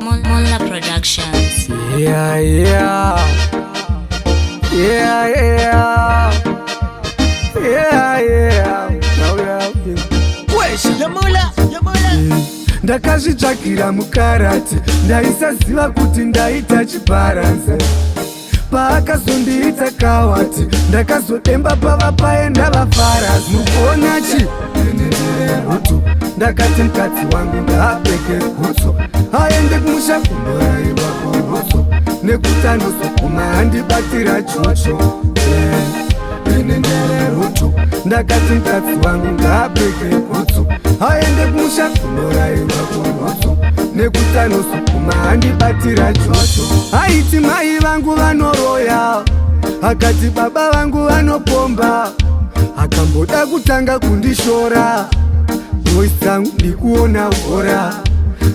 Mola Productions. Yeah. Ndakazvitsvakira mukarati ndaisaziva kuti ndaita chiparanza. Paakazondiita kawati ndakazodemba pava paenda vafarasi. Mukuona chi rutu ndakati mukadzi wangu ngaapfeke gutsu aende kumusha kunoraiwa kurutsu nekuti anozoguma handibatira chocho. Rutu ndakati mukadzi wangu ngaapfeke gutsu aende kumusha kunoraiwa kurutsu nekuti anozoguma handibatira chocho. Aiti mai vangu vanoroya, akati baba vangu vanopomba, akamboda kutanga kundishora voice dzangu ndikuona hora.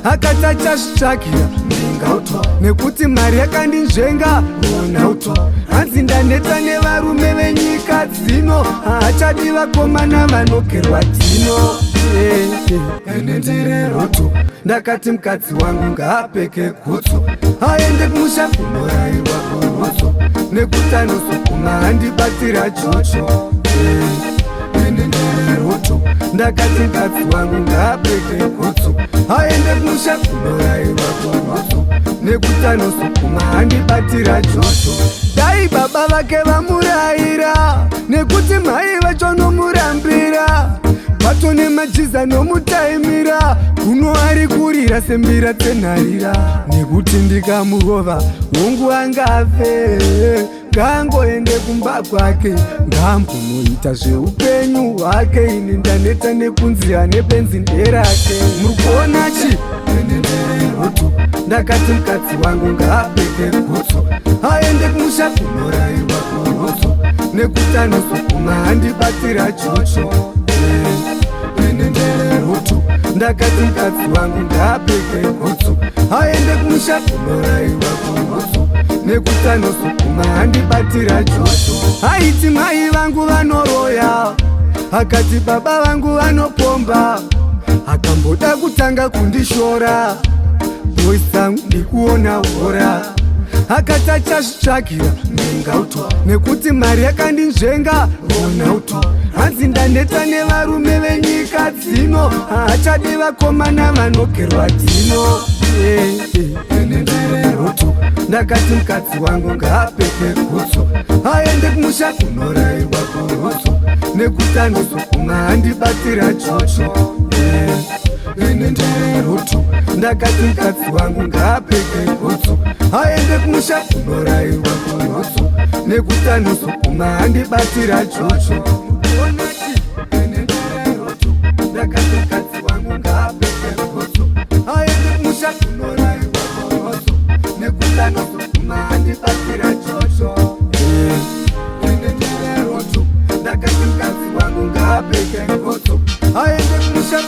Akati achazvitsvakira ndingautwa nekuti mari yakandinzvenga onauto. Hanzi ndaneta nevarume venyika dzino, haachadi vakomana vanokerwa dzino. Enendireroto ndakati mukadzi wangu ngaapfeke gutsu aende kumusha kunoraiwa kurutsu nekuti anozoguma handibatira chocho. Enendireroto ndakati mukadzi wangu ngaapfeke gutsu aende kumusha kunoraiwa kurutsu nekuti anozoguma handibatira chocho. Dai baba vake vamurayira nekuti mai vacho nomurambira, patone majiza nomutaimira kuno ari kurira sembira tenharira. Nekuti ndikamurova hongu angafe ngaangoende kumba kwake, ngaambonoita zveupenyu hwake. Ini ndaneta nekunzi ane benzi nderake. Murikuona chi rutu ndakati mukadzi wangu ngaapfeke gutsu aende kumusha kunoraiwa kurutsu nekuti anozoguma handibatira chocho. Rutu ndakati mukadzi wangu ngaapfeke gutsu aende kumusha kunoraiwa kurutsu nekuti anozoguma handibatira chocho. Aiti mai vangu vanoroya, akati baba vangu vanopomba, akamboda kutanga kundishora voice dzangu ndikuona hora. Akati achazvitsvakira ndingautwa nekuti mari yakandinzvenga onauto. Hanzi ndaneta nevarume venyika dzino, haachadi vakomana vanokerwa dzino. Rutu ndakati mukadzi wangu ngaapfeke gutsu aende kumusha kunoraiwa kurutsu nekuti anozoguma handibatira chocho. Rutu ndakati mukadzi wangu ngaapfeke gutsu aende kumusha kunoraiwa kurutsu nekuti anozoguma handibatira chocho. Ndakati mukadzi wangu ngaapfeke gutsu aende kumusha kunoraiwa kurutsu nekuti anozoguma handibatira chocho. Rutu ndakati mukadzi wangu ngaapfeke gutsu aende kumusha